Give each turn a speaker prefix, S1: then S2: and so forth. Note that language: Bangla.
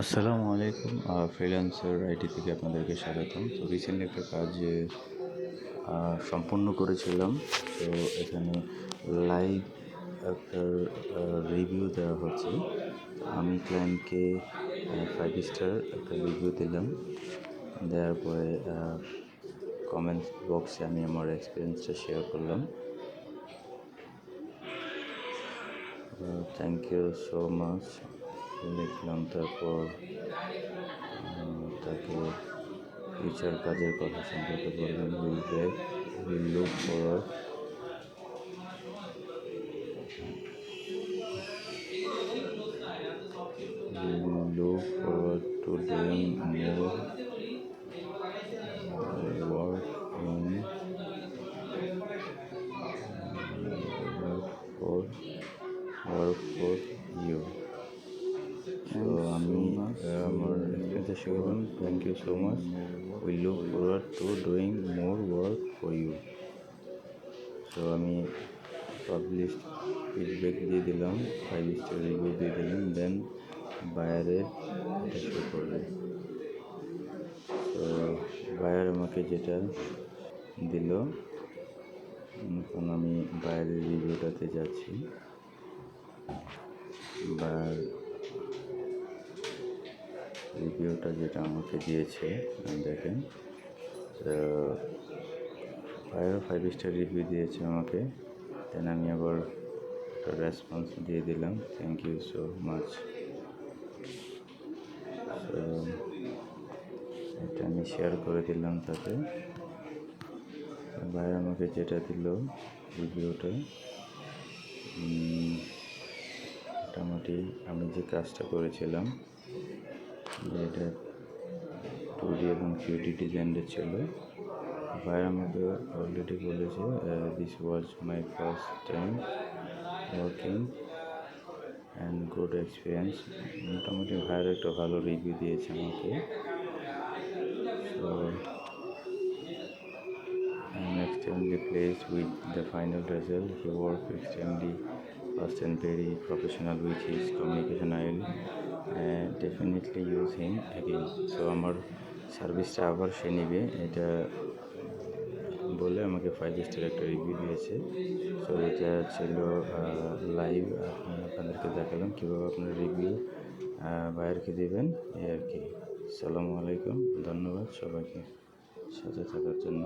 S1: আসসালামু আলাইকুম। ফ্রিল্যান্সার আইটি থেকে আপনাদেরকে স্বাগতম। তো রিসেন্টলি একটা কাজ সম্পূর্ণ করেছিলাম। তো এখানে লাইভ একটা রিভিউ দেওয়া হচ্ছে। তো আমি ক্লায়েন্টকে 5 স্টার একটা রিভিউ দিলাম। দেওয়ার পরে কমেন্টস বক্সে আমি আমার এক্সপিরিয়েন্সটা শেয়ার করলাম। থ্যাংক ইউ সো মাচ লিখলাম। তারপর তাকে ফিউচার কাজের কথা সম্পর্কে বললাম। Will look forward to doing more work for you. তো আমি আমার এক্সপিরিয়েন্সটা শেয়ার করলাম। Thank you so much, will look forward to doing more work for you. তো আমি পাবলিশ ফিডব্যাক দিয়ে দিলাম, 5 স্টার রিভিউ দিয়ে দিলাম। দেন বায়ারের এটা শো করবে। তো বায়ার আমাকে যেটা দিল, এখন আমি বায়ারের রিভিউটাতে যাচ্ছি। বায়ার রিভিউটা যেটা আমাকে দিয়েছে দেখেন, বায়ার 5 স্টার রিভিউ দিয়েছে আমাকে। দেন আমি আবার একটা রেসপন্স দিয়ে দিলাম, থ্যাংক ইউ সো মাচ। তো এটা আমি শেয়ার করে দিলাম তাতে। ভাই আমাকে যেটা দিল রিভিউটা, মোটামুটি আমি যে কাজটা করেছিলাম এটা 2D এবং 3D ডিজাইনের ছিল। ভাই আমাকে অলরেডি বলেছে this was my first time working and good experience. মোটামুটি ভাইয়ের একটা ভালো রিভিউ দিয়েছে আমাকে। So I'm extremely pleased with the final result. He worked extremely fast and very professional with his communication. I will definitely use him again. So আমার সার্ভিসটা আবার সে নেবে, এটা বলে আমাকে 5 স্টার একটা রিভিউ দিয়েছে। সো এটা ছিল লাইভ, আপনাদেরকে দেখালাম কীভাবে আপনার রিভিউ বায়ারকে দেবেন, এই আর কি। আসসালামু আলাইকুম, ধন্যবাদ সবাইকে সাথে থাকার জন্য।